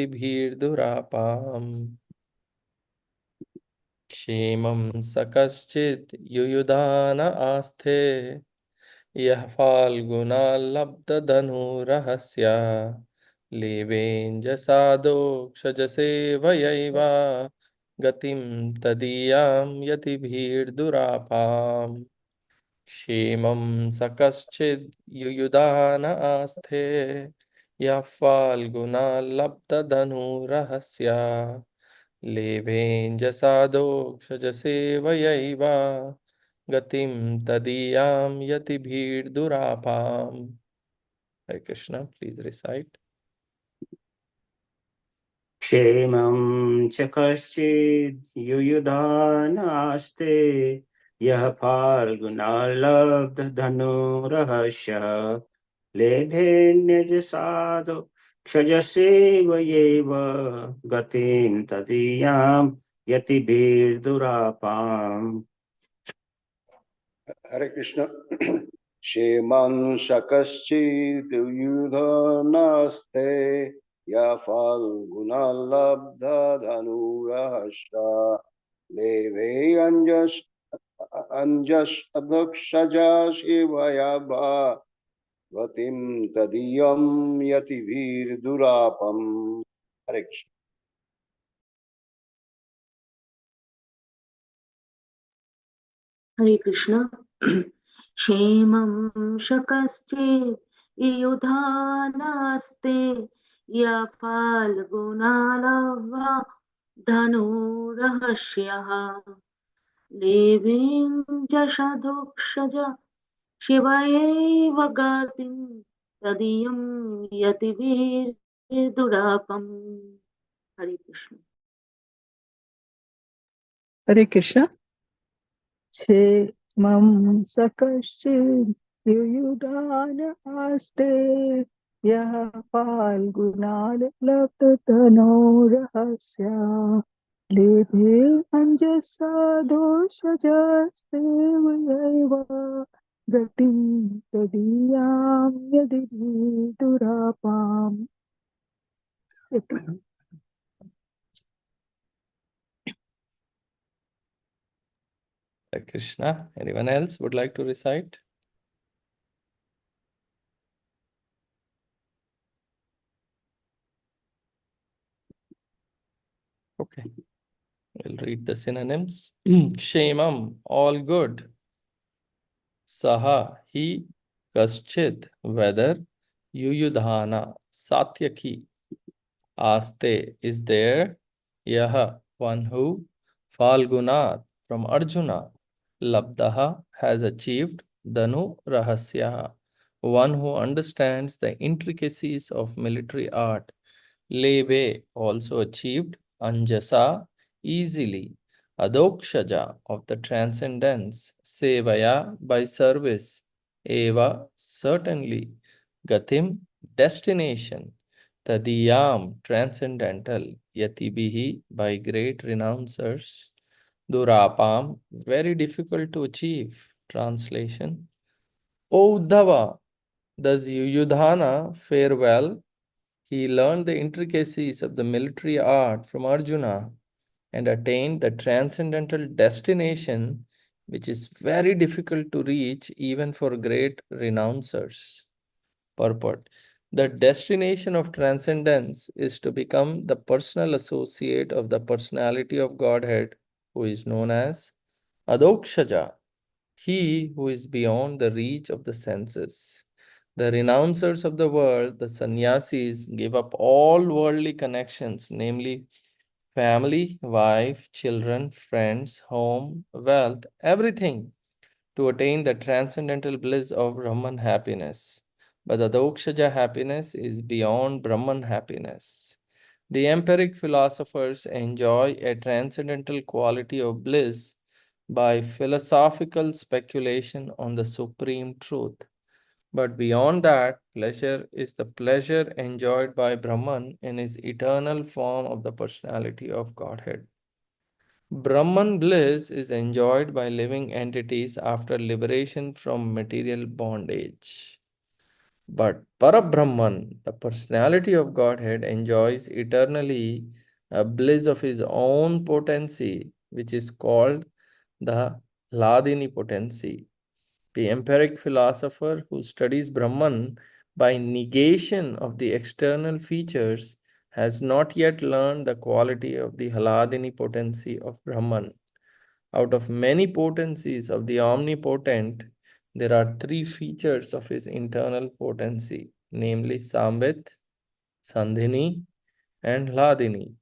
भीर्दुरापाम् क्षेमं स कश्चित् युयुधान आस्थे यः फाल्गुनाल्लब्धधनुरहस्य लेवेञ्जसादोक्षजसेवयैव गतिं तदीयां यतिभिर्दुरापाम् क्षेमं स कश्चिद् युयुधान आस्थे यः फाल्गुनाल्लब्धधनुरहस्य लेभेञ्जसादोक्षजसेवयैव गतिं तदीयां यतिभिर्दुरापाम्. Hare Krishna, please recite. क्षेमं च कश्चिद् युयुधानास्ते यः फाल्गुनाल्लब्धधनुरहस्य लेभेन्यजसादो क्षजसेवयैव गतिं तदीयां यतिभिर्दुरापाम्. Hare Krishna. Sheman Shakaschiduyudhanaste Yafal Gunalabdha Dhanurahasha Leve Anjas Adhakshaja Shivayabha Vatim Tadiyam Yativir Durapam. Hare Krishna. Hare Krishna. Shemam shakasche iyudhanaste ya falgunalava dhanurahasyaha devim jashadokshaja shivayev gatim tadiyam yativir durapam. Hare Krishna. Hare Krishna. Mam sakashid yuyudana aste yah falgunal laptano rahasya lebhe anjasa doshajaste vayeva gatim tadiyam yadivi durapam. Hare Krishna. Anyone else would like to recite? Okay. We'll read the synonyms. Kshemam, all good. Saha, he. Kaschid, whether. Yuyudhana, Satyaki. Aste, is there. Yaha, one who. Falgunat, from Arjuna. Labdaha, has achieved. Danu Rahasyaha, one who understands the intricacies of military art. Leve, also achieved. Anjasa, easily. Adokshaja, of the transcendence. Sevaya, by service. Eva, certainly. Gatim, destination. Tadiyam, transcendental. Yatibihi, by great renouncers. Durapam, very difficult to achieve. Translation. O Uddhava, does Yudhana fare well? He learned the intricacies of the military art from Arjuna and attained the transcendental destination, which is very difficult to reach even for great renouncers. Purport. The destination of transcendence is to become the personal associate of the personality of Godhead, who is known as Adokshaja, he who is beyond the reach of the senses. The renouncers of the world, the sannyasis, give up all worldly connections, namely family, wife, children, friends, home, wealth, everything, to attain the transcendental bliss of Brahman happiness. But the Dokshaja happiness is beyond Brahman happiness. The empiric philosophers enjoy a transcendental quality of bliss by philosophical speculation on the supreme truth. But beyond that, pleasure is the pleasure enjoyed by Brahman in his eternal form of the personality of Godhead. Brahman bliss is enjoyed by living entities after liberation from material bondage. But Parabrahman, the personality of Godhead, enjoys eternally a bliss of his own potency, which is called the Hladini potency. The empiric philosopher who studies Brahman by negation of the external features has not yet learned the quality of the Hladini potency of Brahman. Out of many potencies of the omnipotent, there are three features of his internal potency, namely Sambit, Sandhini, and Hladini.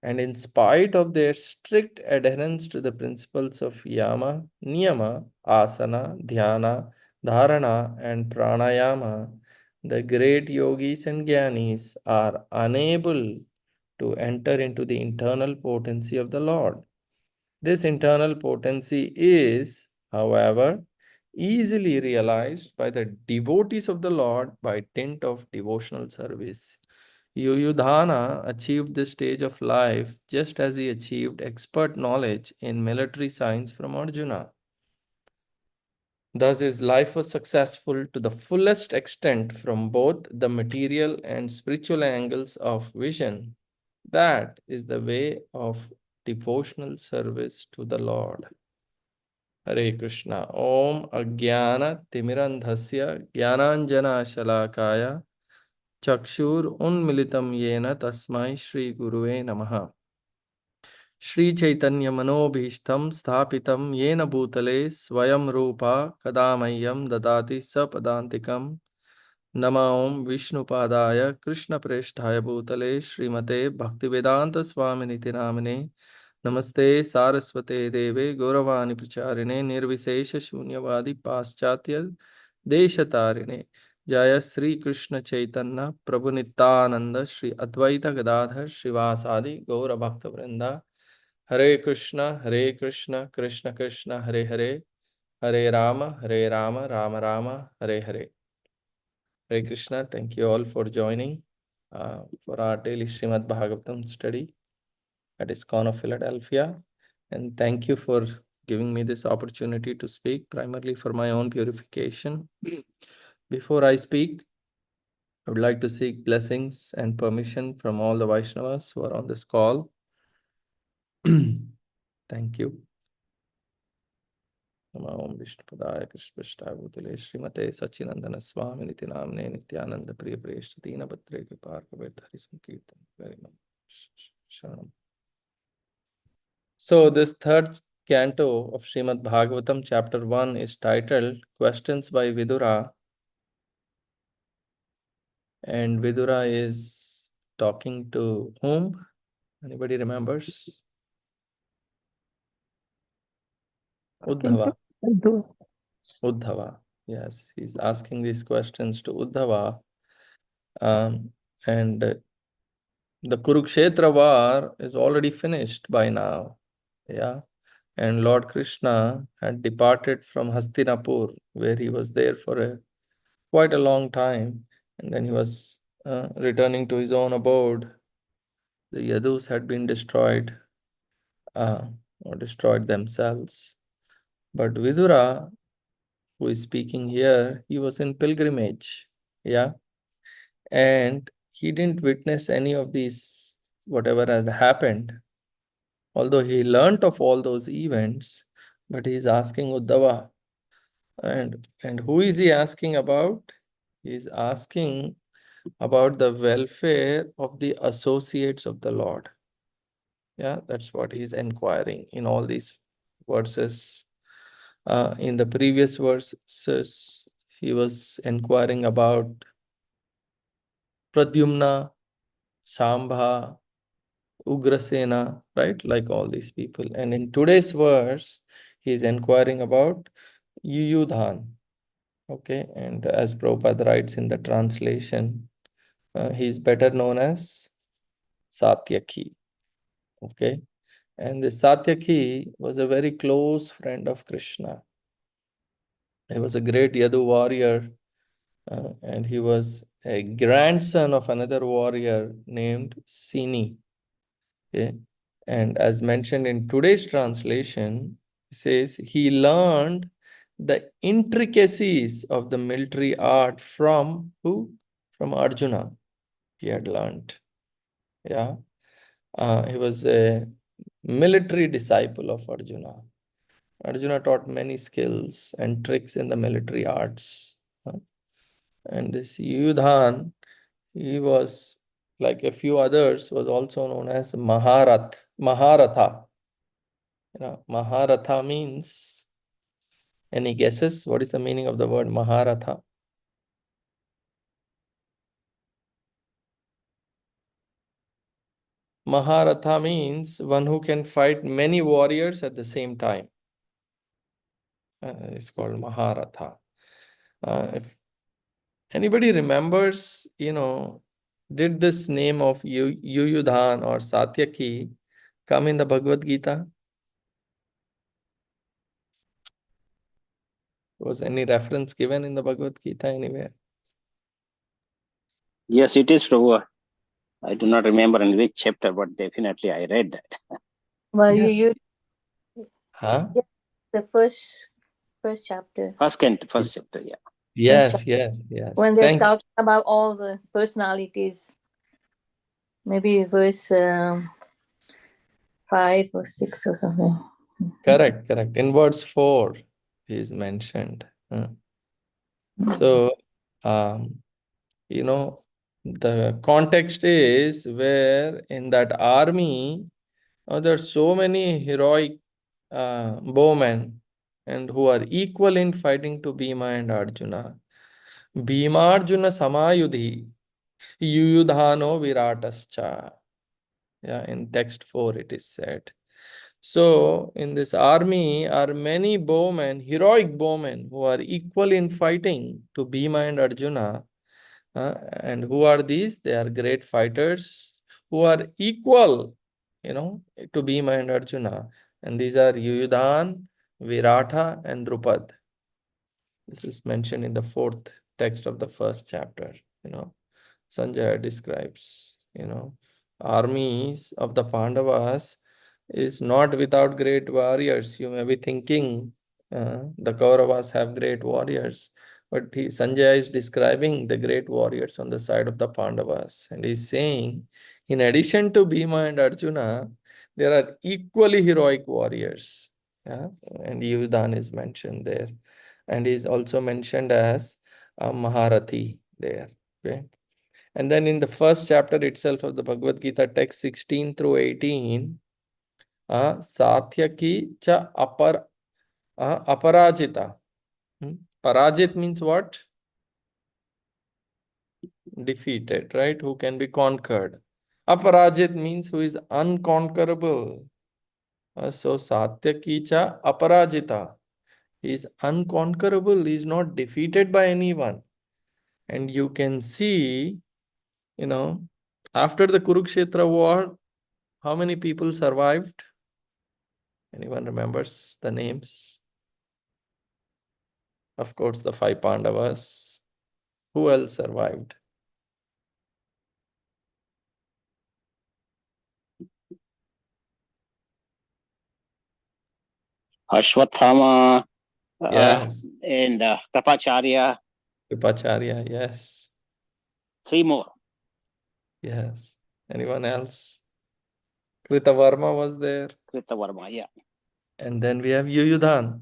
And in spite of their strict adherence to the principles of Yama, Niyama, Asana, Dhyana, Dharana, and Pranayama, the great yogis and jnanis are unable to enter into the internal potency of the Lord. This internal potency is, however, easily realized by the devotees of the Lord by dint of devotional service. Yuyudhana achieved this stage of life just as he achieved expert knowledge in military science from Arjuna. Thus, his life was successful to the fullest extent from both the material and spiritual angles of vision. That is the way of devotional service to the Lord. Hare Krishna. Om Ajnana Timirandhasya Jnananjana Shalakaya Chakshur Unmilitam Yena Tasmai Shri Guruve Namaha. Shri Chaitanya Manobhishtam Sthapitam Yena Bhutale Swayam Rupa Kadamayam Dadati Sapadantikam Nama Om Vishnu Padaya Krishna Presthaya Bhutale Srimate Bhaktivedanta Swaminiti Namane Namaste Saraswate Deve Gauravani Pracharine Nirvishesha Shunyavadi Paschatya Deshatarine Jaya Sri Krishna Chaitanya Prabhu Nityananda Shri Advaita Gadadhar Shivasadi Gaura Bhakta Vrinda Hare Krishna Krishna Krishna Hare Hare Hare Rama Rama Rama Hare Hare. Hare Krishna, thank you all for joining for our daily Srimad Bhagavatam study at ISKCON of Philadelphia. And thank you for giving me this opportunity to speak, primarily for my own purification. Before I speak, I would like to seek blessings and permission from all the Vaishnavas who are on this call. Thank you. Nama Om Vishnu Padaya Krishna Prishthaya Bhutale Srimate Sachinandana Swami Niti Namne Nityananda Priya Preshta Dina Bhatre Kripar Kavet Hari Sankirtan very much. Sharanam. So this third canto of Srimad Bhagavatam chapter 1 is titled Questions by Vidura. And Vidura is talking to whom? Anybody remembers? Uddhava. Uddhava. Yes, he's asking these questions to Uddhava. And the Kurukshetra war is already finished by now. Yeah. And Lord Krishna had departed from Hastinapur, where he was there for quite a long time. And then he was returning to his own abode. The Yadus had been destroyed or destroyed themselves. But Vidura, who is speaking here, he was in pilgrimage. Yeah. And he didn't witness any of these, whatever had happened. Although he learnt of all those events, but he's asking Uddhava. And who is he asking about? He's asking about the welfare of the associates of the Lord. Yeah, that's what he's inquiring in all these verses. In the previous verses, he was inquiring about Pradyumna, Shambha, Ugrasena, right? Like all these people. And in today's verse, he's inquiring about Yuyudhan. Okay, and as Prabhupada writes in the translation, he's better known as Satyaki. Okay, and the Satyaki was a very close friend of Krishna. He was a great Yadu warrior, and he was a grandson of another warrior named Sini. Okay, and as mentioned in today's translation, it says he learned the intricacies of the military art from who? From Arjuna. He had learned. Yeah. He was a military disciple of Arjuna. Arjuna taught many skills and tricks in the military arts. And this Yudhan, he was, like a few others, was also known as Maharatha. Maharatha means, any guesses? What is the meaning of the word Maharatha? Maharatha means one who can fight many warriors at the same time. It's called Maharatha. If anybody remembers, did this name of Yuyudhan or Satyaki come in the Bhagavad Gita? Was any reference given in the Bhagavad Gita anywhere? Yes, it is, Prabhu. I do not remember in which chapter, but definitely I read that. Well, Yes. you Huh? the first chapter. First chapter, yeah. Yes, chapter. yes. When they're Thank talking about all the personalities, maybe verse 5 or 6 or something. Correct. In verse 4 is mentioned. So, the context is where in that army, there are so many heroic bowmen and who are equal in fighting to Bhima and Arjuna. Bhima Arjuna Samayudhi Yuyudhano Viratascha. Yeah, in text 4 it is said. So in this army are many bowmen, heroic bowmen, who are equal in fighting to Bhima and Arjuna. And who are these? They are great fighters who are equal, to Bhima and Arjuna. And these are Yuyudhan, Virata, and Drupad. This is mentioned in the 4th text of the 1st chapter. Sanjaya describes, armies of the Pandavas is not without great warriors. You may be thinking the Kauravas have great warriors, but Sanjaya is describing the great warriors on the side of the Pandavas. And he's saying, in addition to Bhima and Arjuna, there are equally heroic warriors. Yeah? And Yudhan is mentioned there. And he's also mentioned as a Maharathi there. Okay? And then in the 1st chapter itself of the Bhagavad Gita, text 16 through 18, Satyaki cha aparajita. Parajit means what? Defeated, right? Who can be conquered. Aparajit means who is unconquerable. So Satyaki cha aparajita. He is unconquerable. He is not defeated by anyone. And you can see, after the Kurukshetra war, how many people survived? Anyone remembers the names? Of course, the 5 Pandavas. Who else survived? Ashwathama Yes. and Kripacharya, Kripacharya, yes. 3 more. Yes. Anyone else? Kritavarma was there. Kritavarma, yeah. And then we have Yuyudhan.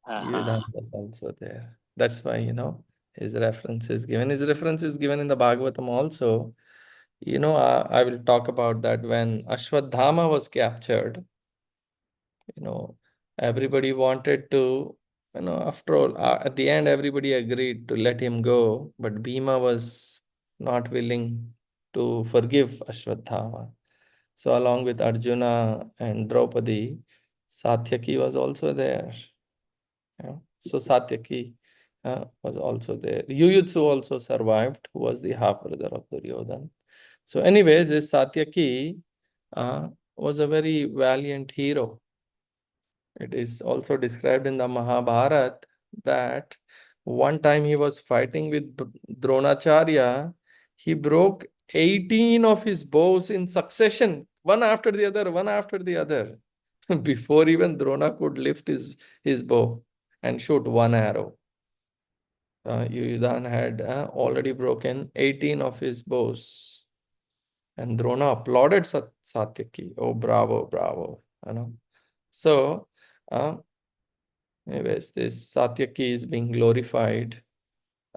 Uh-huh. Yuyudhan was also there. That's why, his reference is given. His reference is given in the Bhagavatam also. I will talk about that when Ashwadhama was captured. Everybody wanted to, after all, at the end, everybody agreed to let him go, but Bhima was not willing to forgive Ashwadhama. So along with Arjuna and Draupadi, Satyaki was also there. So Satyaki was also there. Yuyutsu also survived, who was the half-brother of Duryodhana. So anyways, this Satyaki was a very valiant hero. It is also described in the Mahabharata that one time he was fighting with Dronacharya. He broke 18 of his bows in succession, one after the other, before even Drona could lift his bow. and shoot one arrow. Yuyudhan had already broken 18 of his bows. And Drona applauded Satyaki. Oh, bravo, bravo. So, anyways, this Satyaki is being glorified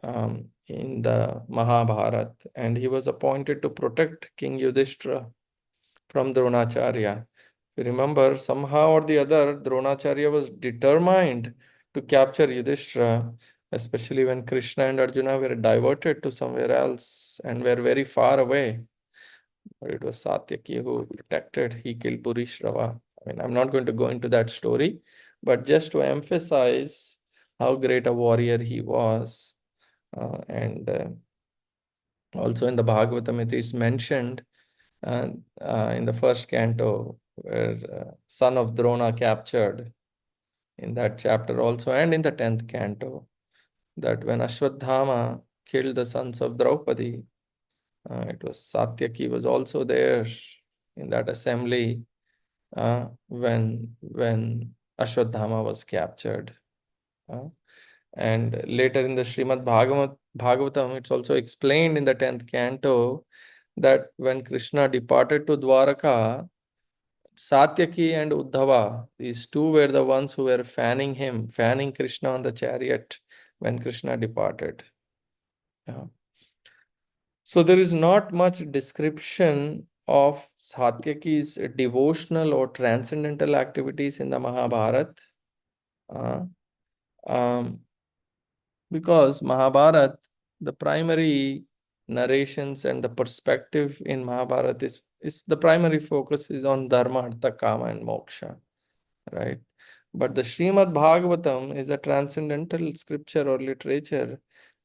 in the Mahabharata, and he was appointed to protect King Yudhishthira from Dronacharya. If you remember, somehow or the other, Dronacharya was determined to capture Yudhishthira, especially when Krishna and Arjuna were diverted to somewhere else and were very far away. But it was Satyaki who protected. He killed Purishrava. I mean, I'm not going to go into that story, but just to emphasize how great a warrior he was. And also in the Bhagavatam, it is mentioned in the first canto, where son of Drona captured, in that chapter also, and in the 10th canto, that when Ashwadhama killed the sons of Draupadi, it was Satyaki was also there in that assembly when Ashwadhama was captured. And later in the Srimad Bhagavatam, it's also explained in the 10th canto that when Krishna departed to Dwaraka, Satyaki and Uddhava, these two were the ones who were fanning Krishna on the chariot when Krishna departed. So there is not much description of Satyaki's devotional or transcendental activities in the Mahabharata. Because Mahabharata, the primary narrations and the perspective in Mahabharata is the primary focus is on Dharma, Artha, Kama, and Moksha, right? But the Srimad Bhagavatam is a transcendental scripture or literature.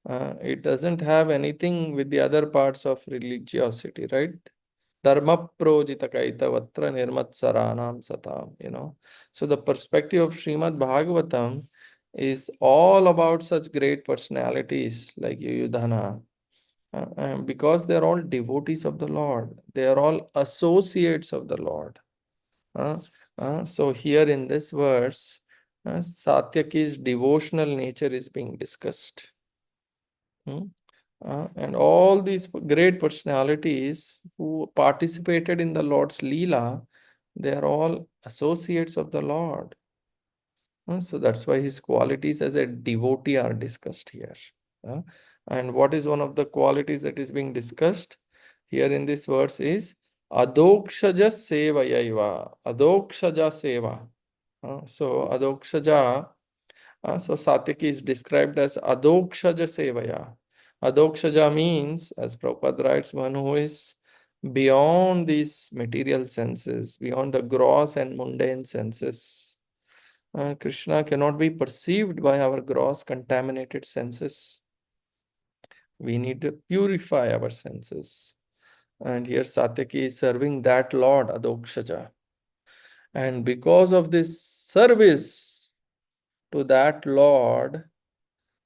It doesn't have anything with the other parts of religiosity, right? Dharma projita kaitavatra nirmatsaranam satam, So the perspective of Srimad Bhagavatam is all about such great personalities like Yuyudhana, because they are all devotees of the Lord. They are all associates of the Lord. So here in this verse, Satyaki's devotional nature is being discussed. And all these great personalities who participated in the Lord's Leela, they are all associates of the Lord. So that's why his qualities as a devotee are discussed here. And what is one of the qualities that is being discussed here in this verse is Adokshaja Sevayaiva. Adokshaja Seva. So Adokshaja, so Satyaki is described as Adokshaja Sevaya. Adokshaja means, as Prabhupada writes, one who is beyond these material senses, beyond the gross and mundane senses. Krishna cannot be perceived by our gross contaminated senses. We need to purify our senses. And here Satyaki is serving that Lord, Adokshaja. And because of this service to that Lord,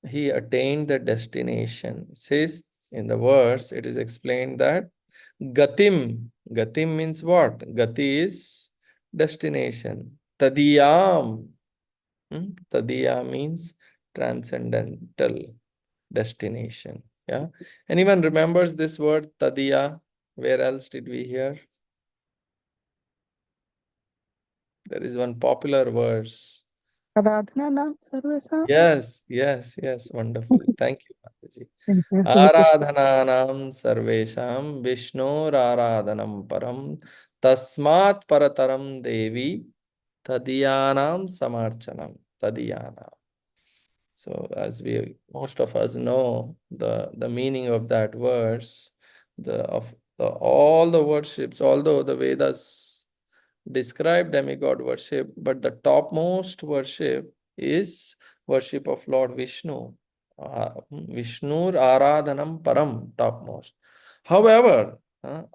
he attained the destination. It says in the verse, it is explained that Gatim. Gatim means what? Gati is destination. Tadiyam. Tadiya means transcendental destination. Yeah. Anyone remembers this word Tadiya? Where else did we hear? There is one popular verse. Aradhananam sarvesam. Yes. Wonderful. Thank you, Mataji. Hare Krishna. Aradhananam sarvesham Vishnor aradhanam param tasmat parataram devi tadiyanam samarchanam. Tadiyanam. So as most of us know the meaning of that verse, all the worships, although the Vedas describe demigod worship, but the topmost worship is worship of Lord Vishnu. Vishnur Aradhanam Param, topmost. However,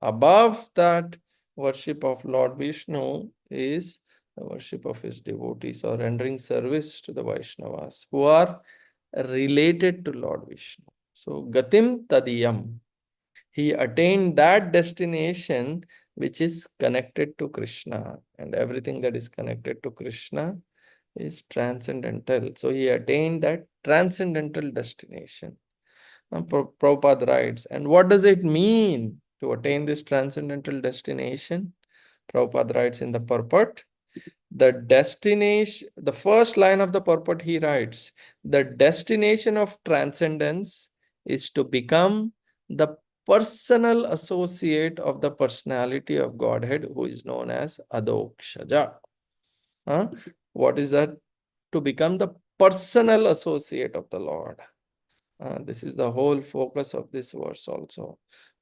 above that worship of Lord Vishnu is the worship of his devotees or rendering service to the Vaishnavas who are related to Lord Vishnu. So, Gatim Tadiyam. He attained that destination which is connected to Krishna, and everything that is connected to Krishna is transcendental. So he attained that transcendental destination. Prabhupada writes, and what does it mean to attain this transcendental destination? Prabhupada writes in the purport, the destination, the first line of the purport he writes, the destination of transcendence is to become the personal associate of the personality of Godhead, who is known as Adokshaja. What is that? To become the personal associate of the Lord. This is the whole focus of this verse also.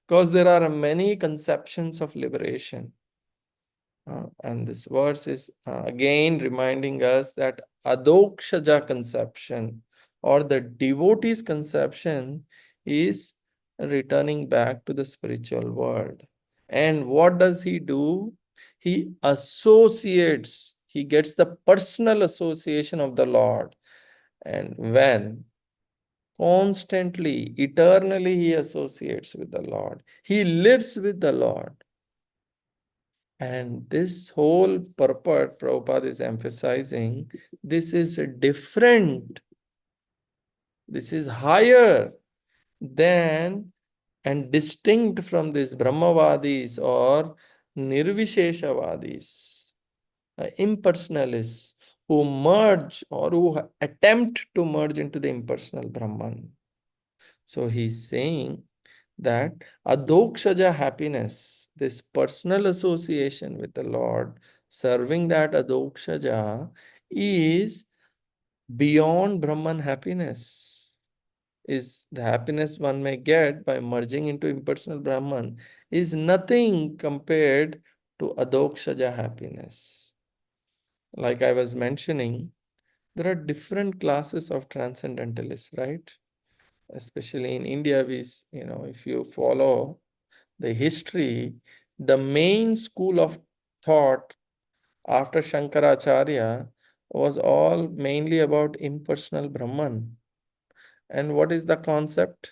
Because there are many conceptions of liberation. And this verse is again reminding us that Adokshaja conception or the devotee's conception is returning back to the spiritual world. And what does he do? He associates, he gets the personal association of the Lord. And when constantly, eternally he associates with the Lord, he lives with the Lord. And this whole purport, Prabhupada is emphasizing, this is different. This is higher than and distinct from these Brahmavadis or Nirvisheshavadis, impersonalists who merge or who attempt to merge into the impersonal Brahman. So he's saying that adokshaja happiness, this personal association with the Lord, serving that adokshaja, is beyond Brahman happiness. Is the happiness one may get by merging into impersonal Brahman is nothing compared to adokshaja happiness. Like I was mentioning, there are different classes of transcendentalists, right? Especially in India, if you follow the history, the main school of thought after Shankaracharya was all mainly about impersonal Brahman. And what is the concept?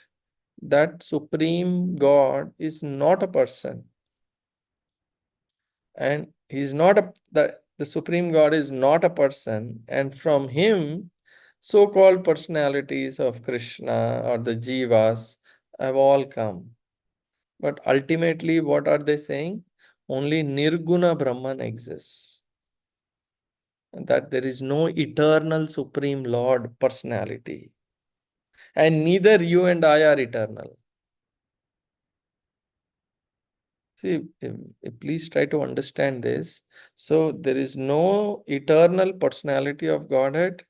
That Supreme God is not a person. And he's not the Supreme God is not a person. And from him, so-called personalities of Krishna or the Jivas have all come. But ultimately, what are they saying? Only Nirguna Brahman exists. And that there is no eternal Supreme Lord personality. And neither you and I are eternal. See, please try to understand this. So there is no eternal personality of Godhead,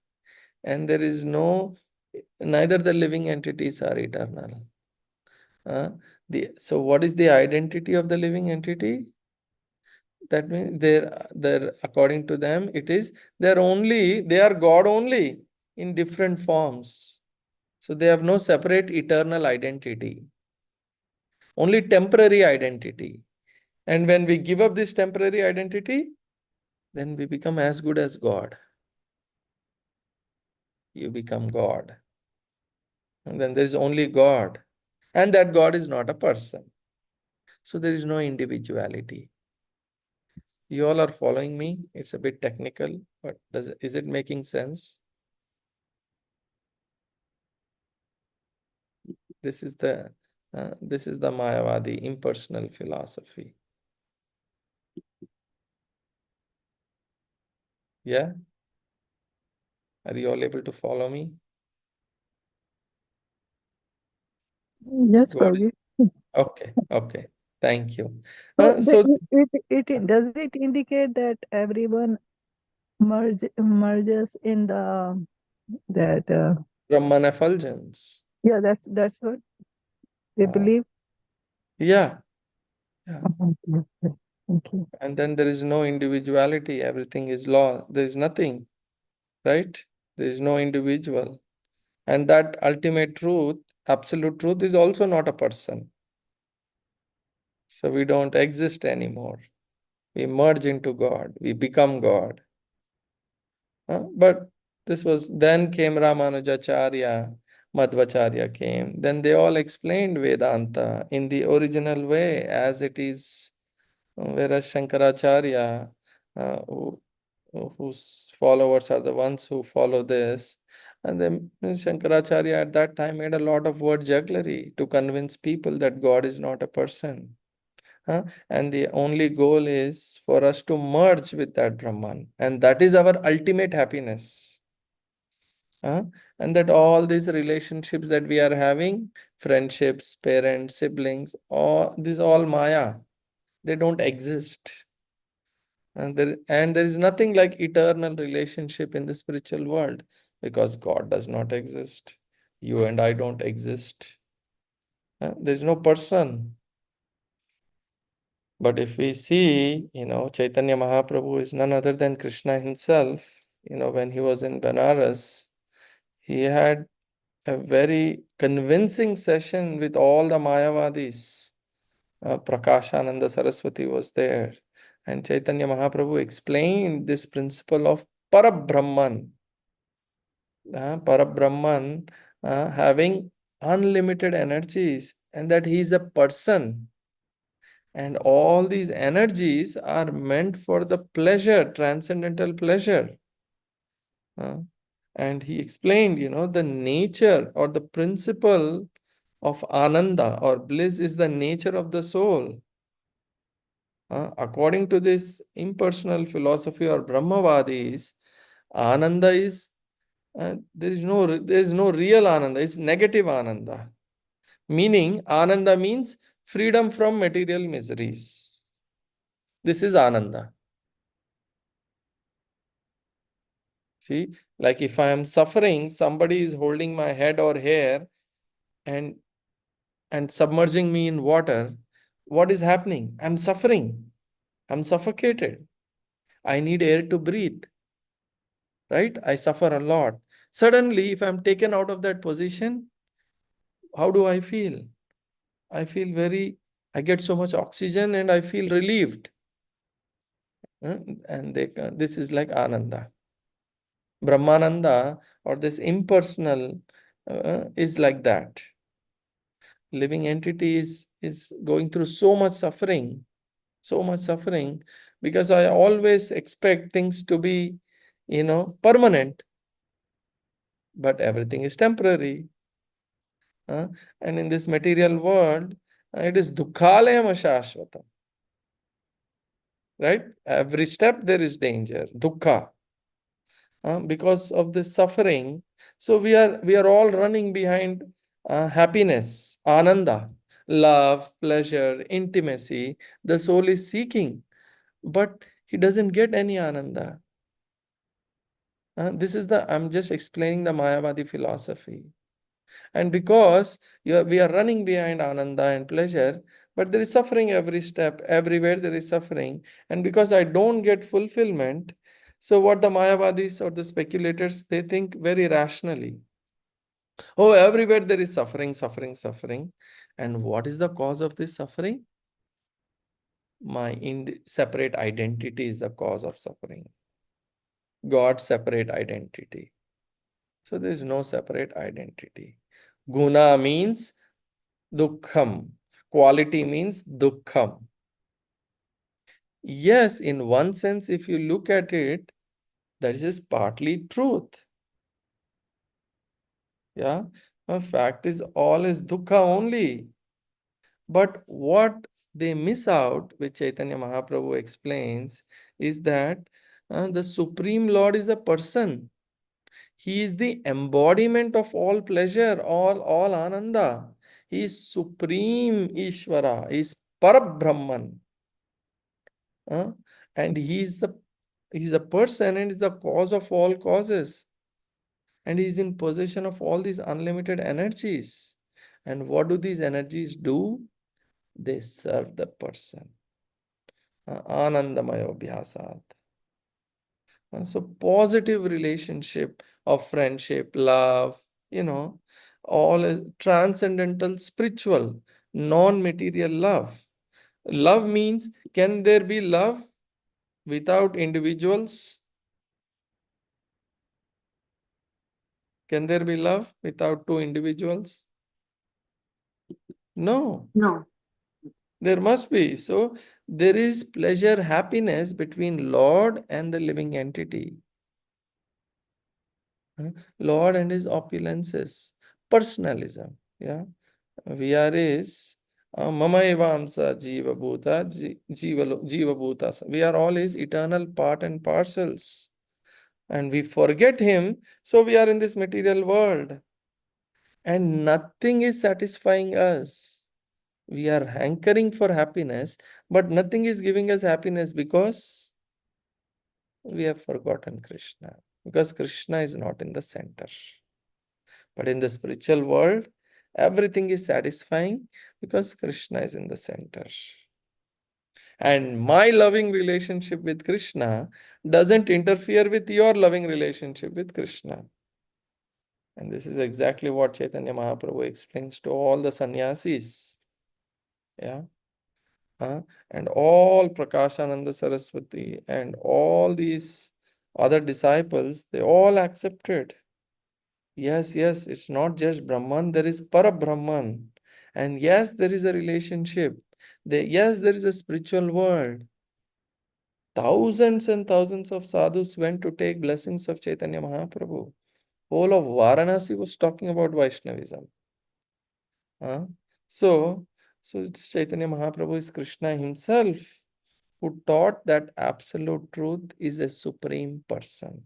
and there is neither the living entities are eternal. So what is the identity of the living entity? That means they're according to them, they are God only in different forms. So they have no separate eternal identity, only temporary identity. And when we give up this temporary identity, then we become as good as God. You become God. And then there is only God. And that God is not a person. So there is no individuality. You all are following me? It's a bit technical, but is it making sense? This is the Mayavadi impersonal philosophy. Yeah? Are you all able to follow me? Yes, Good. Prabhuji. Okay. Thank you. So So does it indicate that everyone merges in that Brahman effulgence. yeah, that's what they believe. Yeah. Okay. Thank you. And then there is no individuality. Everything is law. There is nothing, right? There is no individual. And that ultimate truth, absolute truth, is also not a person. So we don't exist anymore. We merge into God. We become God. But then came Ramanujacharya, Madhvacharya came. Then they all explained Vedanta in the original way as it is. Whereas Shankaracharya, whose followers are the ones who follow this. And then Shankaracharya at that time made a lot of word jugglery to convince people that God is not a person. And the only goal is for us to merge with that Brahman. And that is our ultimate happiness. And that all these relationships that we are having, friendships, parents, siblings, this is all Maya. They don't exist. And there is nothing like eternal relationship in the spiritual world, because God does not exist. You and I don't exist. There's no person. But if we see, Chaitanya Mahaprabhu is none other than Krishna himself. When he was in Benares, he had a very convincing session with all the Mayavadis. Prakashananda Saraswati was there. And Chaitanya Mahaprabhu explained this principle of Parabrahman. Parabrahman having unlimited energies, and that he is a person. And all these energies are meant for the pleasure, transcendental pleasure. And he explained, the nature or the principle of Ananda or bliss is the nature of the soul. According to this impersonal philosophy or Brahmavadis, Ananda is, there is no real Ananda, it's negative Ananda. Meaning, Ananda means freedom from material miseries. This is Ananda. See, like if I am suffering, somebody is holding my head or hair and submerging me in water. What is happening? I'm suffering. I'm suffocated. I need air to breathe. Right? I suffer a lot. Suddenly, if I'm taken out of that position, how do I feel? I get so much oxygen and I feel relieved. And this is like Ananda. Brahmananda, or this impersonal, is like that. Living entity is going through so much suffering, because I always expect things to be, permanent, but everything is temporary. And in this material world, it is dukkhalayam ashashvatam. Right? Every step there is danger, dukkha. Because of this suffering. So we are all running behind happiness, ananda, love, pleasure, intimacy. The soul is seeking, but he doesn't get any ananda. I'm just explaining the Mayavadi philosophy. And because we are running behind ananda and pleasure, but there is suffering every step, everywhere there is suffering. And because I don't get fulfillment, so what the Mayavadis or the speculators, they think very rationally. Oh, everywhere there is suffering, suffering, suffering. And what is the cause of this suffering? My separate identity is the cause of suffering. God's separate identity. So there is no separate identity. Guna means dukkham. Quality means dukkham. Yes, in one sense, if you look at it, that is partly truth. Yeah, the fact is all is dukkha only. But what they miss out, which Chaitanya Mahaprabhu explains, is that the Supreme Lord is a person. He is the embodiment of all pleasure, all ananda. He is Supreme Ishvara. He is Parabrahman. And he's a person and is the cause of all causes. And he's in possession of all these unlimited energies. And what do these energies do? They serve the person. Anandamaya Abhyasat. So positive relationship of friendship, love, all is transcendental, spiritual, non-material love. Love means, can there be love without individuals? Can there be love without two individuals? No. No. There must be. So there is pleasure, happiness between Lord and the living entity. Lord and his opulences, personalism. Yeah, we are his mama evamsa jiva bhuta jiva bhuta. We are all his eternal part and parcels, and we forget him, so we are in this material world, and nothing is satisfying us. We are hankering for happiness, but nothing is giving us happiness because we have forgotten Krishna, because Krishna is not in the center. But in the spiritual world, everything is satisfying because Krishna is in the center. And my loving relationship with Krishna doesn't interfere with your loving relationship with Krishna. And this is exactly what Chaitanya Mahaprabhu explains to all the sannyasis. Yeah. And all Prakashananda Saraswati and all these other disciples, they all accepted. Yes, it's not just Brahman, there is Para-Brahman. And yes, there is a relationship. Yes, there is a spiritual world. Thousands and thousands of sadhus went to take blessings of Chaitanya Mahaprabhu. Whole of Varanasi was talking about Vaishnavism. So it's Chaitanya Mahaprabhu is Krishna himself who taught that absolute truth is a supreme person.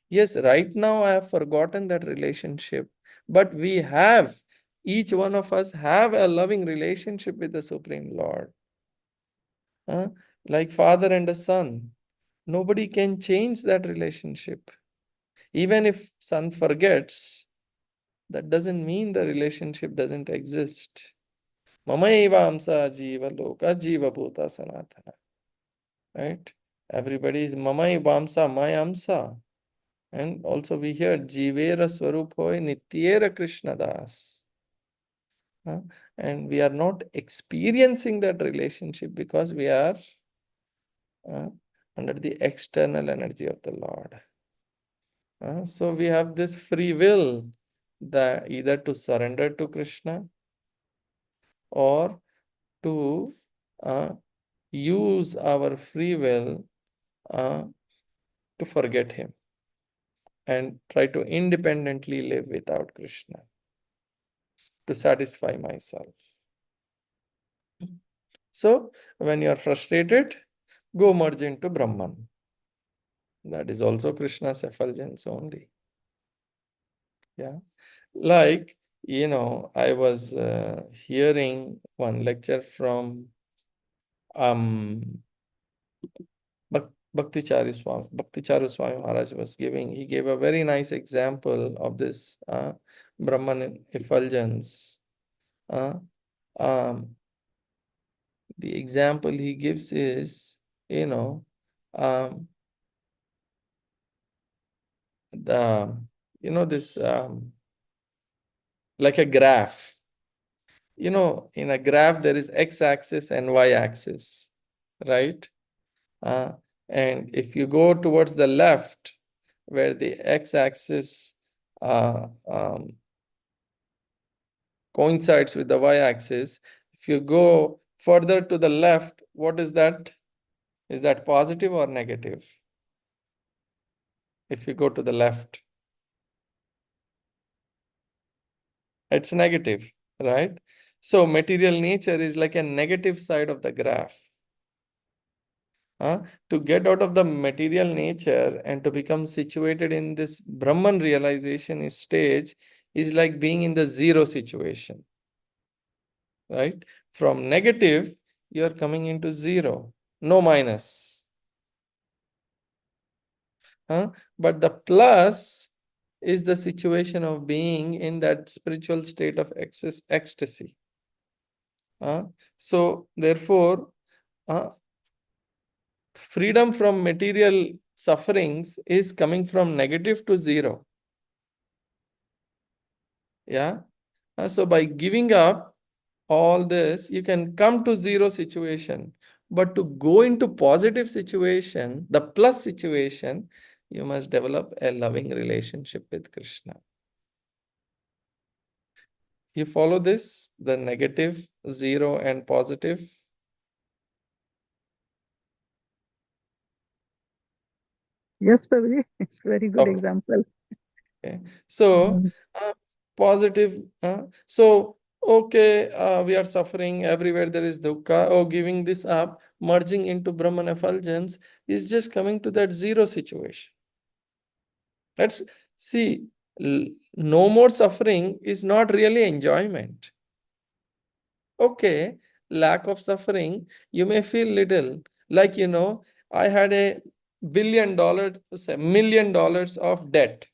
Yes, right now I have forgotten that relationship, but each one of us have a loving relationship with the Supreme Lord. Like father and a son. Nobody can change that relationship. Even if son forgets, that doesn't mean the relationship doesn't exist. Mama eva amsa jiva loka jiva bhuta sanatana. Right? Everybody is mama eva amsa, my amsa. And also we hear Jivera Swarupoy Nityera Krishna Das. And we are not experiencing that relationship because we are under the external energy of the Lord. So we have this free will that either to surrender to Krishna or to use our free will to forget him and try to independently live without Krishna to satisfy myself. So when you are frustrated, go merge into Brahman. That is also Krishna's effulgence only. Yeah. Like, I was hearing one lecture from Bhakticharu Swami Maharaj was giving. He gave a very nice example of this Brahman effulgence. The example he gives is, this like a graph. In a graph there is x-axis and y-axis, right? And if you go towards the left, where the x-axis coincides with the y-axis, if you go further to the left, what is that? Is that positive or negative? If you go to the left, it's negative, right? So material nature is like a negative side of the graph. To get out of the material nature and to become situated in this Brahman realization stage is like being in the zero situation, right? From negative, you are coming into zero, no minus. But the plus is the situation of being in that spiritual state of ecstasy. So therefore, freedom from material sufferings is coming from negative to zero. Yeah. So by giving up all this, you can come to zero situation. But to go into positive situation, the plus situation, you must develop a loving relationship with Krishna. You follow this? The negative, 0 and positive. Yes, Prabhuji, it's very good Okay. example. Okay. So, Mm. positive. So, okay, we are suffering everywhere. There is dukkha. Oh, giving this up, merging into Brahman effulgence is just coming to that 0 situation. That's see, no more suffering is not really enjoyment. Okay, lack of suffering, you may feel little. Like, I had a $1 million of debt.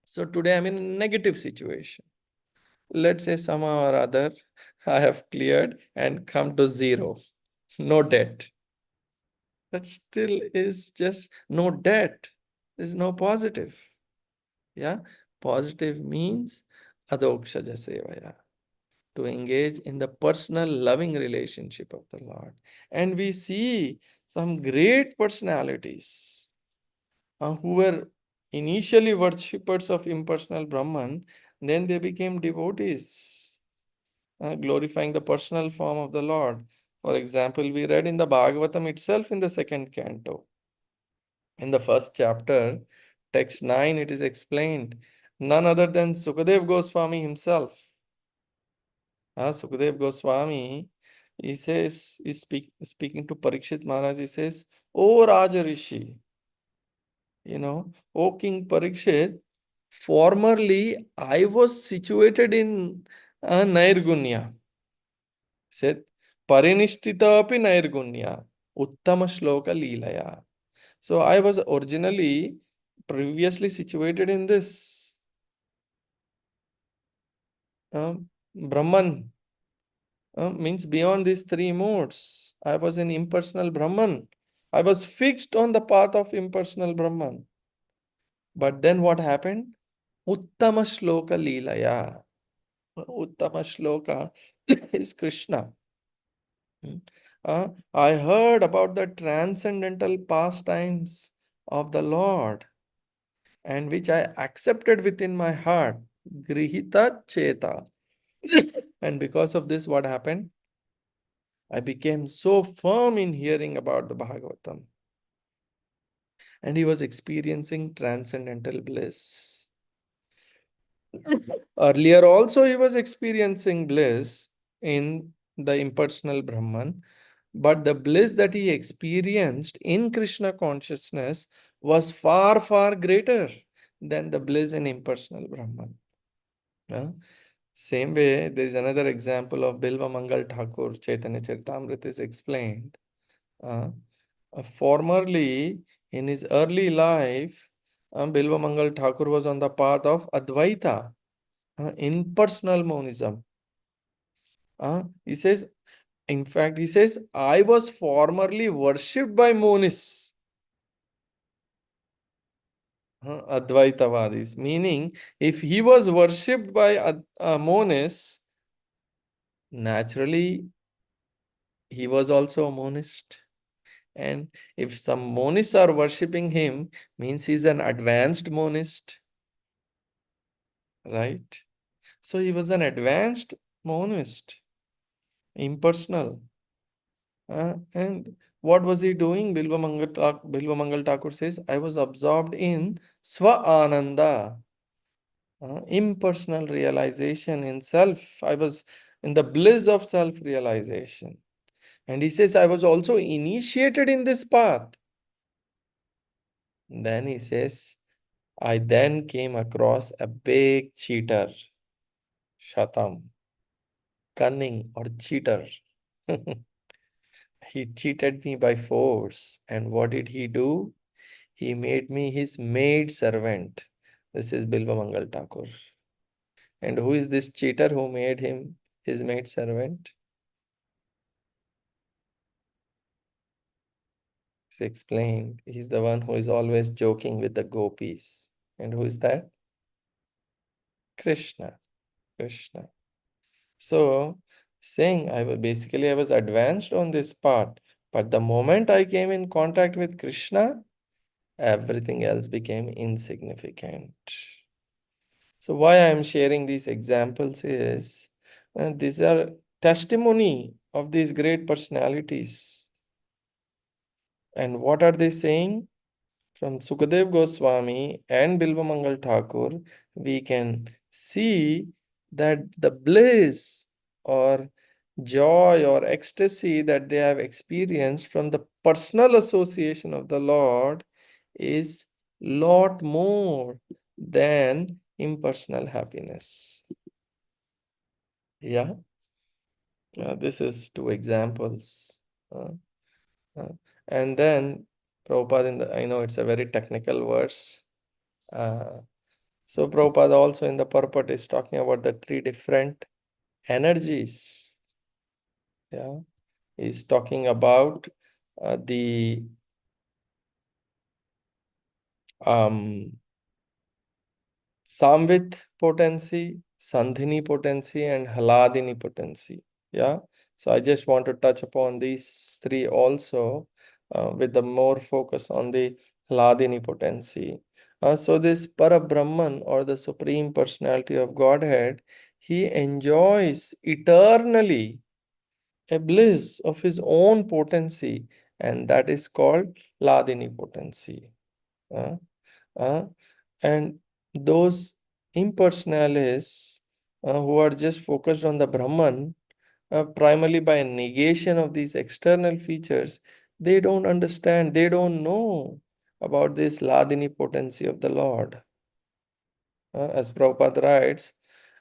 So today I'm in a negative situation. Let's say somehow or other I have cleared and come to 0, no debt. That still is just no debt. There's no positive. Yeah, positive means adokshaja sevaya, to engage in the personal loving relationship of the Lord. And we see some great personalities who were initially worshippers of impersonal Brahman, then they became devotees, glorifying the personal form of the Lord. For example, we read in the Bhagavatam itself in the 2nd canto. In the 1st chapter, text 9, it is explained, none other than Sukadev Goswami himself. Sukadev Goswami, he says, speaking to Parikshit Maharaj, he says, O Raja Rishi, O King Parikshit, formerly I was situated in Nairgunya. He said, Parinishthita api Nairgunya, Uttama Shloka Leelaya. So I was previously situated in this Brahman. Means beyond these 3 modes. I was an impersonal Brahman. I was fixed on the path of impersonal Brahman. But then what happened? Uttama Shloka Leelaya. Uttama Shloka is Krishna. I heard about the transcendental pastimes of the Lord, and which I accepted within my heart. Grihita Cheta. And because of this, what happened? I became so firm in hearing about the Bhagavatam. And he was experiencing transcendental bliss. Earlier also he was experiencing bliss in the impersonal Brahman, but the bliss that he experienced in Krishna consciousness was far, far greater than the bliss in impersonal Brahman. Same way, there is another example of Bilva Mangal Thakur, Chaitanya Charitamrita is explained. Formerly, in his early life, Bilva Mangal Thakur was on the path of Advaita, impersonal monism. He says, in fact, he says, I was formerly worshipped by monists, Advaitavadis, meaning if he was worshipped by monists, naturally he was also a monist. And if some monists are worshipping him, means he's an advanced monist, right? So he was an advanced monist, impersonal. And what was he doing? Bilva Mangal Thakur says, I was absorbed in Swa Ananda, impersonal realization in self. I was in the bliss of self-realization. And he says, I was also initiated in this path. Then he says, I then came across a big cheater, Shatam, cunning or cheater. He cheated me by force. And what did he do? He made me his maid servant. This is Bilva Mangal Thakur. And who is this cheater who made him his maid servant? It's explained. He's the one who is always joking with the gopis. And who is that? Krishna. Krishna. So, saying I was advanced on this part, but the moment I came in contact with Krishna, everything else became insignificant. So why I am sharing these examples is these are testimony of these great personalities. And what are they saying? From Sukadev Goswami and Bilvamangal Thakur, we can see that the bliss or joy or ecstasy that they have experienced from the personal association of the Lord is lot more than impersonal happiness. Yeah, this is two examples. Uh, uh, and then Prabhupada, I know it's a very technical verse. So Prabhupada also in the purport is talking about the three different energies. Yeah, he's talking about the Samvit potency, Sandhini potency, and Haladini potency. Yeah, so I just want to touch upon these three also with the more focus on the Haladini potency. So this Parabrahman or the Supreme Personality of Godhead, he enjoys eternally a bliss of his own potency, and that is called Hladini potency. Uh, uh, and those impersonalists who are just focused on the Brahman, primarily by negation of these external features, they don't understand, they don't know about this Hladini potency of the Lord. As Prabhupada writes,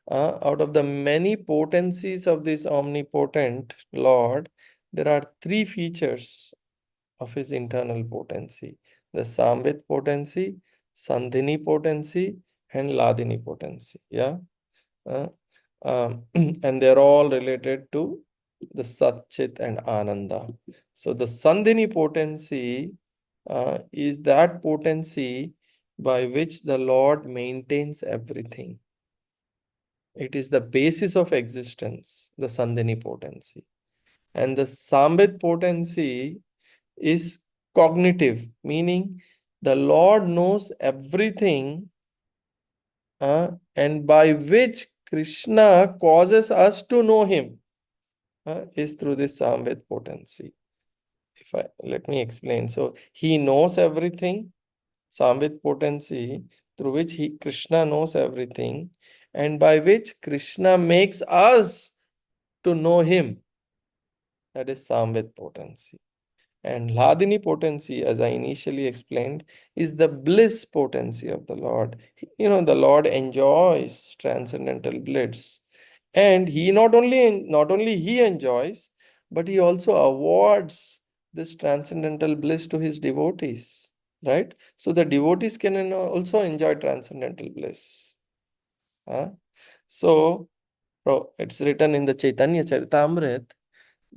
out of the many potencies of this omnipotent Lord, there are three features of his internal potency: the Samvit potency, Sandhini potency, and Hladini potency. Yeah. And they're all related to the Satchit and Ananda. So the Sandhini potency is that potency by which the Lord maintains everything. It is the basis of existence, the Sandhini potency. And the Samvit potency is cognitive, meaning the Lord knows everything, and by which Krishna causes us to know him is through this Samvit potency. Let me explain. So he knows everything, Samvit potency, through which Krishna knows everything, and by which Krishna makes us to know him. That is Samvit potency. And Hladini potency, as I initially explained, is the bliss potency of the Lord. The Lord enjoys transcendental bliss. And he not only he enjoys, but he also awards this transcendental bliss to his devotees. Right? So the devotees can also enjoy transcendental bliss. So it's written in the Chaitanya Charitamrita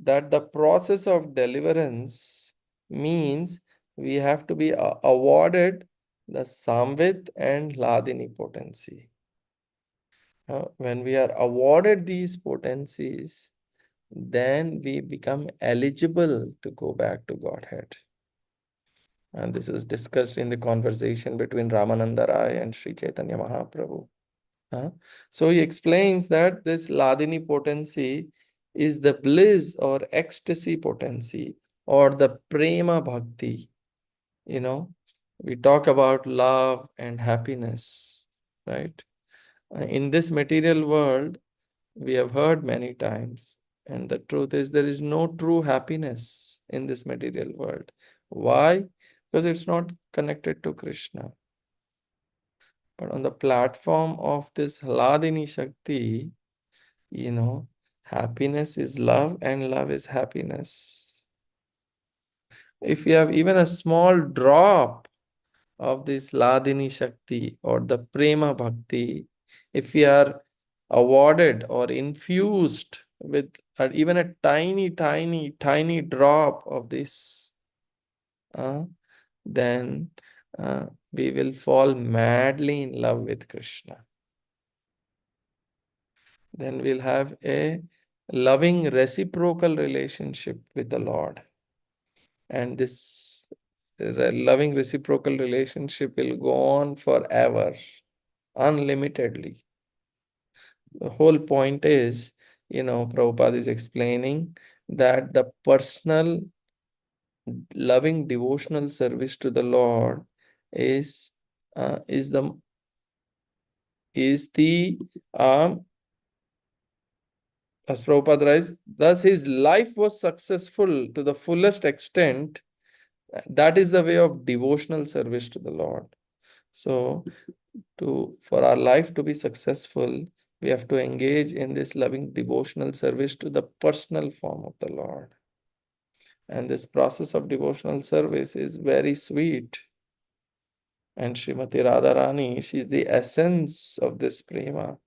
that the process of deliverance means we have to be awarded the Samvit and Hladini potency. When we are awarded these potencies, then we become eligible to go back to Godhead. And this is discussed in the conversation between Ramananda Rai and Sri Chaitanya Mahaprabhu. So he explains that this Hladini potency is the bliss or ecstasy potency or the prema bhakti. We talk about love and happiness, right? In this material world, we have heard many times, and the truth is there is no true happiness in this material world. Why? Because it's not connected to Krishna. But on the platform of this Hladini Shakti, happiness is love and love is happiness. If you have even a small drop of this Hladini Shakti or the Prema Bhakti, if you are awarded or infused with even a tiny, tiny, tiny drop of this, then we will fall madly in love with Krishna. Then we'll have a loving reciprocal relationship with the Lord. And this loving reciprocal relationship will go on forever. unlimitedly. The whole point is, Prabhupada is explaining that the personal loving devotional service to the Lord is the as Prabhupada writes, thus his life was successful to the fullest extent. That is the way of devotional service to the Lord. So, for our life to be successful, we have to engage in this loving devotional service to the personal form of the Lord. And this process of devotional service is very sweet. And Srimati Radharani, she is the essence of this prema,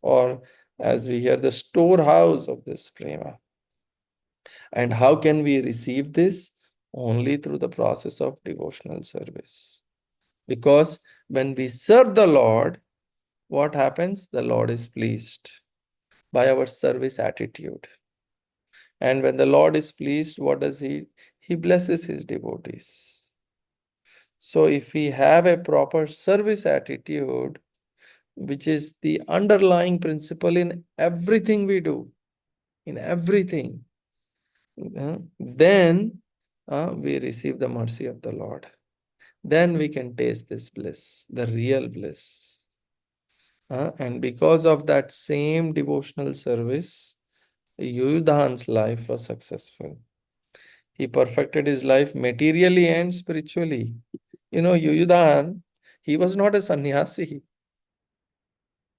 or as we hear, the storehouse of this prema. And how can we receive this? Only through the process of devotional service. Because when we serve the Lord, what happens? The Lord is pleased by our service attitude. And when the Lord is pleased, what does He? He blesses His devotees. So if we have a proper service attitude, which is the underlying principle in everything we do, in everything, then we receive the mercy of the Lord. Then we can taste this bliss, the real bliss. And because of that same devotional service, Yuyudhan's life was successful. He perfected his life materially and spiritually. Yuyudhan, he was not a sannyasi.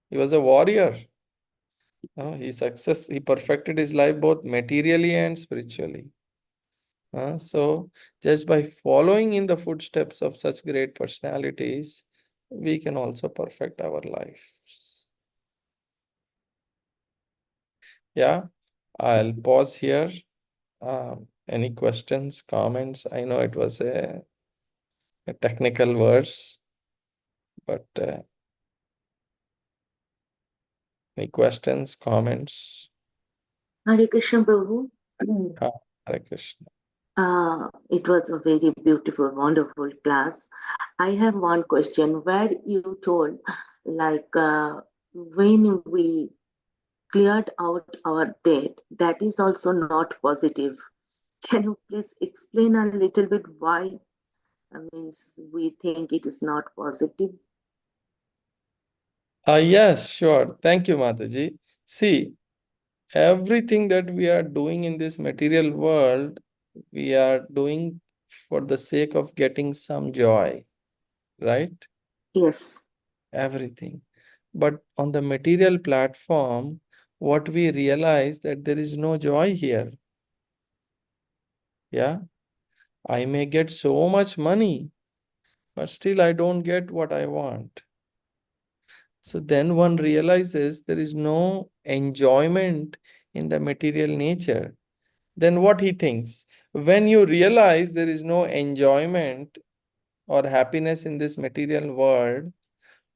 He was a warrior. He perfected his life both materially and spiritually. So just by following in the footsteps of such great personalities, we can also perfect our lives. Yeah, I'll pause here. Any questions, comments? I know it was a technical verse, but any questions, comments? Hare Krishna, Prabhu. Hare Krishna. It was a very beautiful, wonderful class. I have one question where you told, when we cleared out our debt, that is also not positive. Can you please explain a little bit why? I mean, we think it is not positive. Yes, sure. Thank you, Mataji. See, everything that we are doing in this material world, we are doing for the sake of getting some joy, right? Yes. Everything. But on the material platform, what we realize that there is no joy here. Yeah. I may get so much money, but still I don't get what I want. So then one realizes there is no enjoyment in the material nature. Then what he thinks? When you realize there is no enjoyment or happiness in this material world,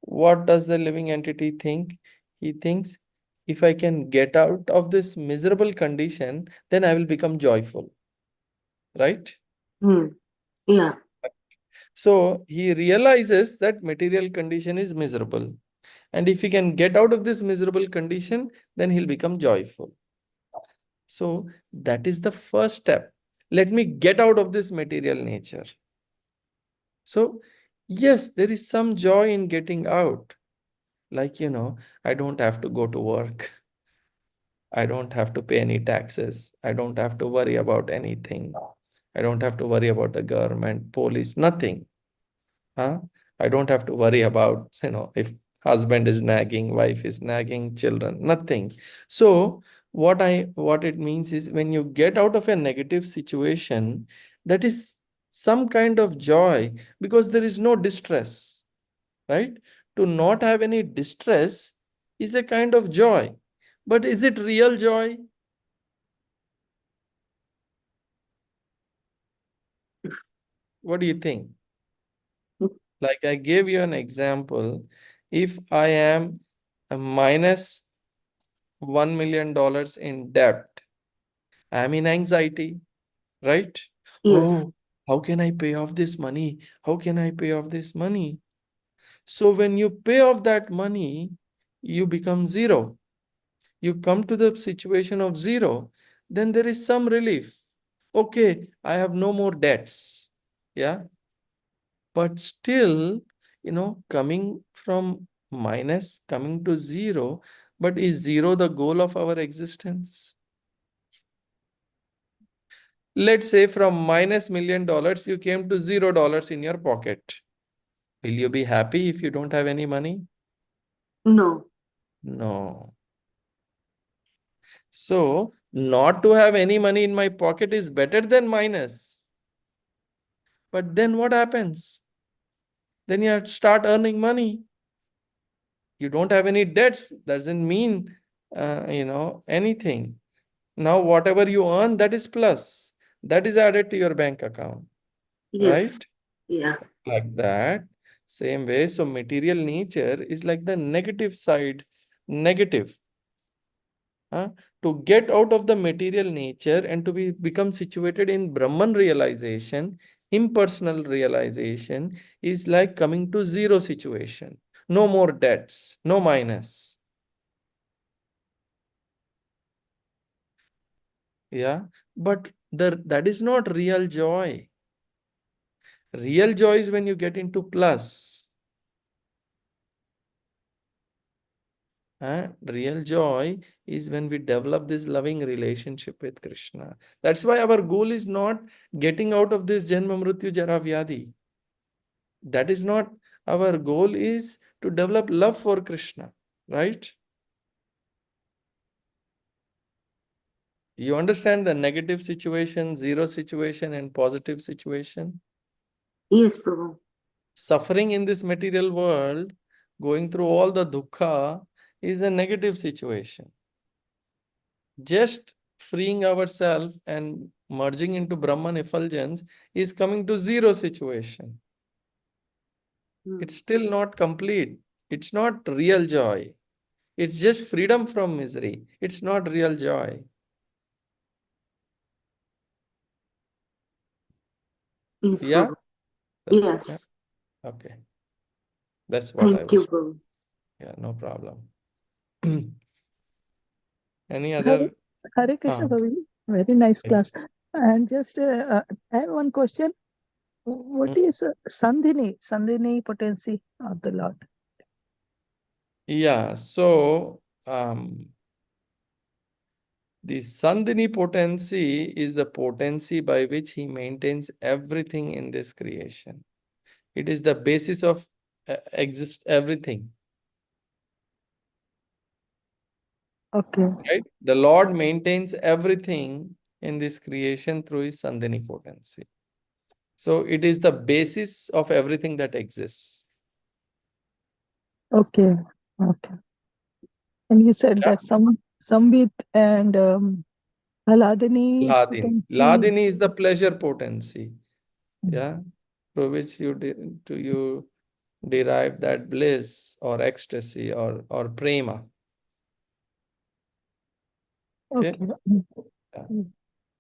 what does the living entity think? He thinks, if I can get out of this miserable condition, then I will become joyful. Right? Yeah. So he realizes that material condition is miserable. And if he can get out of this miserable condition, then he'll become joyful. So that is the first step. Let me get out of this material nature. So, yes, there is some joy in getting out. Like, I don't have to go to work. I don't have to pay any taxes. I don't have to worry about anything. I don't have to worry about the government, police, nothing. I don't have to worry about, if husband is nagging, wife is nagging, children, nothing. So what it means is when you get out of a negative situation, that is some kind of joy because there is no distress, right? To not have any distress is a kind of joy. But is it real joy? What do you think? Like I gave you an example. If I am a minus $1 million in debt, I'm in anxiety, right? Yes. Oh, how can I pay off this money? How can I pay off this money? So when you pay off that money, you become zero. You come to the situation of zero, then there is some relief. Okay, I have no more debts. Yeah. But still, coming from minus, coming to zero, but is zero the goal of our existence? Let's say from minus $1 million, you came to $0 in your pocket. Will you be happy if you don't have any money? No. No. So, not to have any money in my pocket is better than minus. But then what happens? Then you have to start earning money. You don't have any debts, doesn't mean, anything. Now, whatever you earn, that is plus. That is added to your bank account, Yes. right? Yeah. Like that. Same way. So, material nature is like the negative side, negative. To get out of the material nature and to become situated in Brahman realization, impersonal realization is like coming to zero situation. No more debts, no minus. Yeah, but that is not real joy. Real joy is when you get into plus. Real joy is when we develop this loving relationship with Krishna. That's why our goal is not getting out of this Janma Mrityu Jara Vyadhi. That is not our goal, is to develop love for Krishna, right? You understand the negative situation, zero situation, and positive situation? Yes, Prabhu. Suffering in this material world, going through all the dukkha, is a negative situation. Just freeing ourselves and merging into Brahman effulgence is coming to zero situation. It's still not complete. It's not real joy. It's just freedom from misery. It's not real joy. Yes, Yeah? Prabhu. Yeah. Yes. Okay. That's what I Thank you, was. Prabhu. Yeah, no problem. Any Hare, other? Hare Krishna, Ah, Prabhuji. Very nice okay. class. And just I have one question. What Mm, is Sandhini potency of the Lord? Yeah, so the Sandhini potency is the potency by which he maintains everything in this creation. It is the basis of everything, Okay. right? The Lord maintains everything in this creation through his Sandhini potency. So it is the basis of everything that exists. Okay. Okay. And you said Yeah. that Sambit and Haladini Ladini. potency. Ladini is the pleasure potency. Yeah. Through which you derive that bliss or ecstasy or prema. Okay. Okay. Yeah.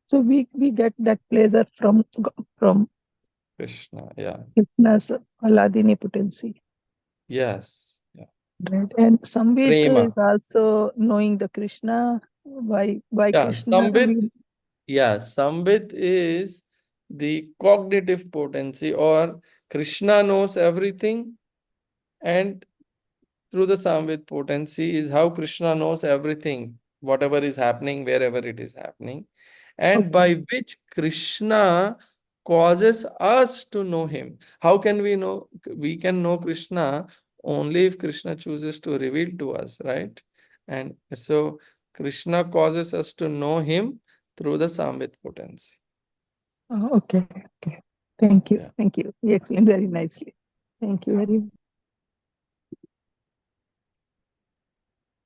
So we get that pleasure from Krishna. Yeah. Krishna's Haladini potency. Yes. Yeah. Right. And Sambit is Prema. also knowing the Krishna by Yeah. Krishna. Sambit is the cognitive potency, or Krishna knows everything, and through the Samvit potency is how Krishna knows everything, whatever is happening, wherever it is happening, and Okay. by which Krishna causes us to know him. How can we know? We can know Krishna only if Krishna chooses to reveal to us, right? And so Krishna causes us to know him through the Samvit potency. Okay. Okay. Thank you. Yeah. Thank you. You explained very nicely. Thank you very much.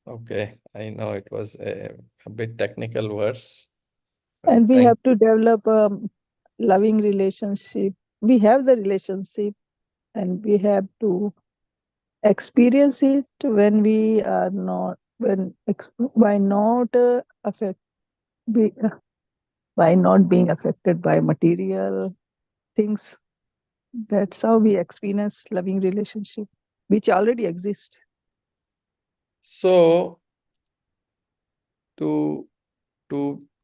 Okay. I know it was a bit technical words, but And we thank have to develop a loving relationship. We have the relationship and we have to experience it when we are not, by not affect, be, by not being affected by material things. That's how we experience loving relationship. which already exist. So to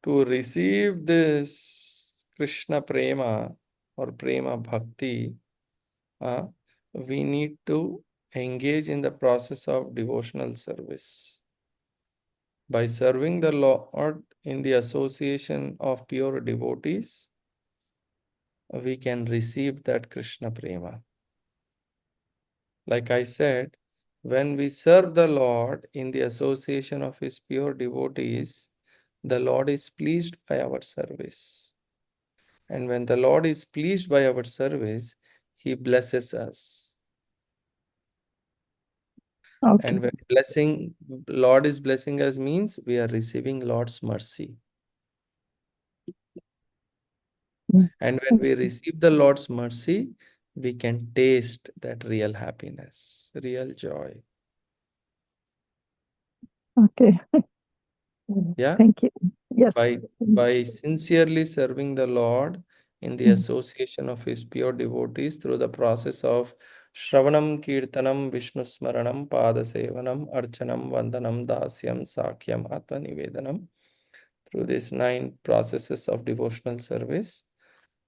receive this Krishna prema or prema bhakti, we need to engage in the process of devotional service. By serving the Lord in the association of pure devotees, we can receive that Krishna prema. Like I said, when we serve the Lord in the association of his pure devotees, the Lord is pleased by our service. And when the Lord is pleased by our service, he blesses us. Okay. And when Lord is blessing us means we are receiving Lord's mercy. And when we receive the Lord's mercy, we can taste that real happiness, real joy. Okay. Yeah? Thank you. Yes. By sincerely serving the Lord in the association of his pure devotees through the process of Shravanam, Kirtanam, Vishnu Smaranam, Pada Sevanam, Archanam, Vandanam, Dasyam, Sakyam, Atma Nivedanam. Through these 9 processes of devotional service,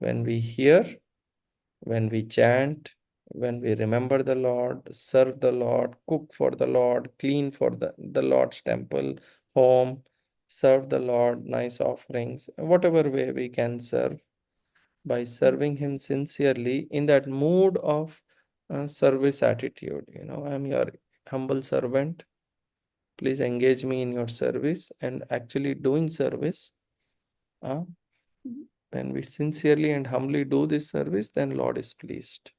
when we hear, when we chant, when we remember the Lord, serve the Lord, cook for the Lord, clean for the Lord's temple, home, serve the Lord, nice offerings, whatever way we can serve, by serving him sincerely in that mood of service attitude. I'm your humble servant. Please engage me in your service, and actually doing service. When we sincerely and humbly do this service, then Lord is pleased.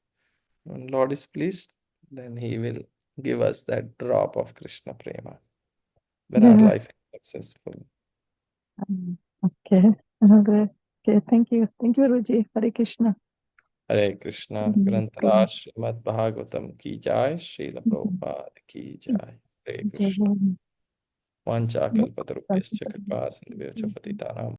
When Lord is pleased, then he will give us that drop of Krishna prema. Then our life is successful. Okay. Okay. Thank you. Thank you, Ruji. Hare Krishna. Hare Krishna. Grantaraj Srimad Bhagavatam ki jai. Srila Prabhupada ki jai. Hare Krishna. Vancha kalpatarubhyascha kripa sindhuvya patitanam